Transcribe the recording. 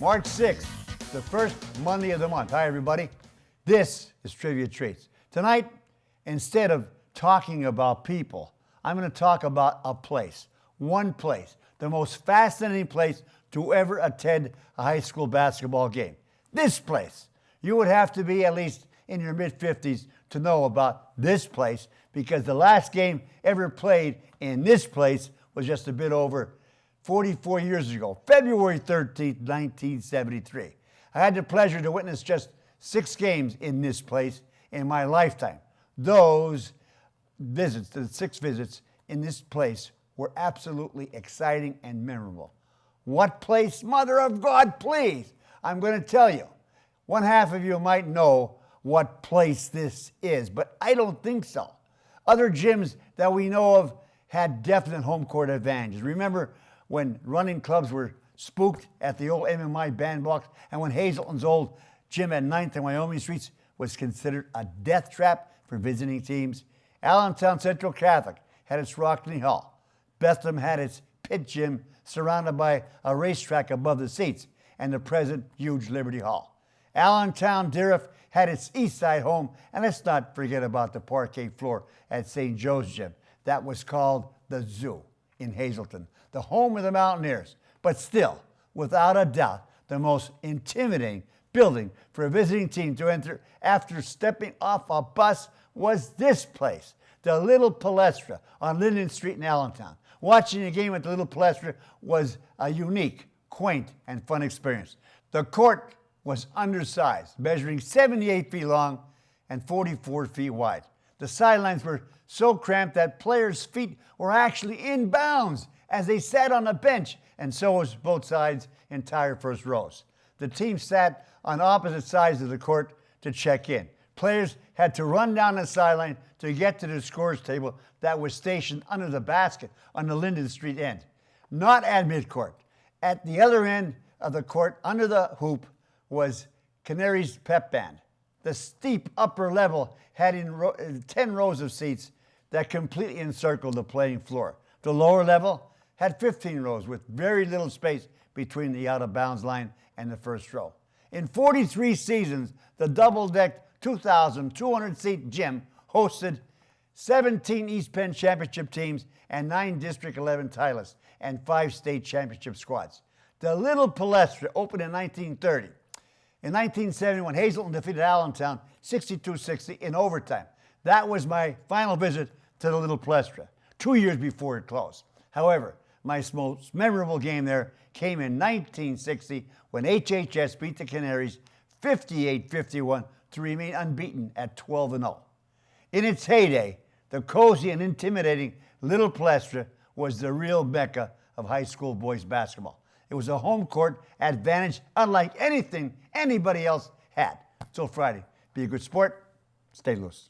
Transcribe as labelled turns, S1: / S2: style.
S1: March 6th, the first Monday of the month. Hi, everybody. This is Trivia Treats. Tonight, instead of talking about people, I'm going to talk about a place. One place. The most fascinating place to ever attend a high school basketball game. This place. You would have to be at least in your mid-50s to know about this place, because the last game ever played in this place was just a bit over 44 years ago, February 13th, 1973. I had the pleasure to witness just 6 games in this place in my lifetime. Those visits, the 6 visits in this place, were absolutely exciting and memorable. What place? Mother of God, please! I'm going to tell you. One half of you might know what place this is, but I don't think so. Other gyms that we know of had definite home court advantages. Remember when running clubs were spooked at the old MMI bandbox, and when Hazelton's old gym at 9th and Wyoming Streets was considered a death trap for visiting teams? Allentown Central Catholic had its Rockney Hall. Bethlehem had its pit gym surrounded by a racetrack above the seats and the present huge Liberty Hall. Allentown Deriff had its east side home, and let's not forget about the parquet floor at St. Joe's Gym. That was called the Zoo in Hazelton, the home of the Mountaineers. But still, without a doubt, the most intimidating building for a visiting team to enter after stepping off a bus was this place, the Little Palestra on Linden Street in Allentown. Watching a game at the Little Palestra was a unique, quaint, and fun experience. The court was undersized, measuring 78 feet long and 44 feet wide. The sidelines were so cramped that players' feet were actually in bounds as they sat on a bench, and so was both sides' entire first rows. The team sat on opposite sides of the court to check in. Players had to run down the sideline to get to the scores table that was stationed under the basket on the Linden Street end. Not at midcourt. At the other end of the court, under the hoop, was Canary's pep band. The steep upper level had 10 rows of seats that completely encircled the playing floor. The lower level had 15 rows with very little space between the out-of-bounds line and the first row. In 43 seasons, the double-decked 2,200-seat gym hosted 17 East Penn championship teams and 9 District 11 titleists and 5 state championship squads. The Little Palestra opened in 1930. In 1971, Hazelton defeated Allentown 62-60 in overtime. That was my final visit to the Little Palestra, 2 years before it closed. However, my most memorable game there came in 1960 when HHS beat the Canaries 58-51 to remain unbeaten at 12-0. In its heyday, the cozy and intimidating Little Palestra was the real mecca of high school boys basketball. It was a home court advantage unlike anything anybody else had. Till Friday, be a good sport, stay loose.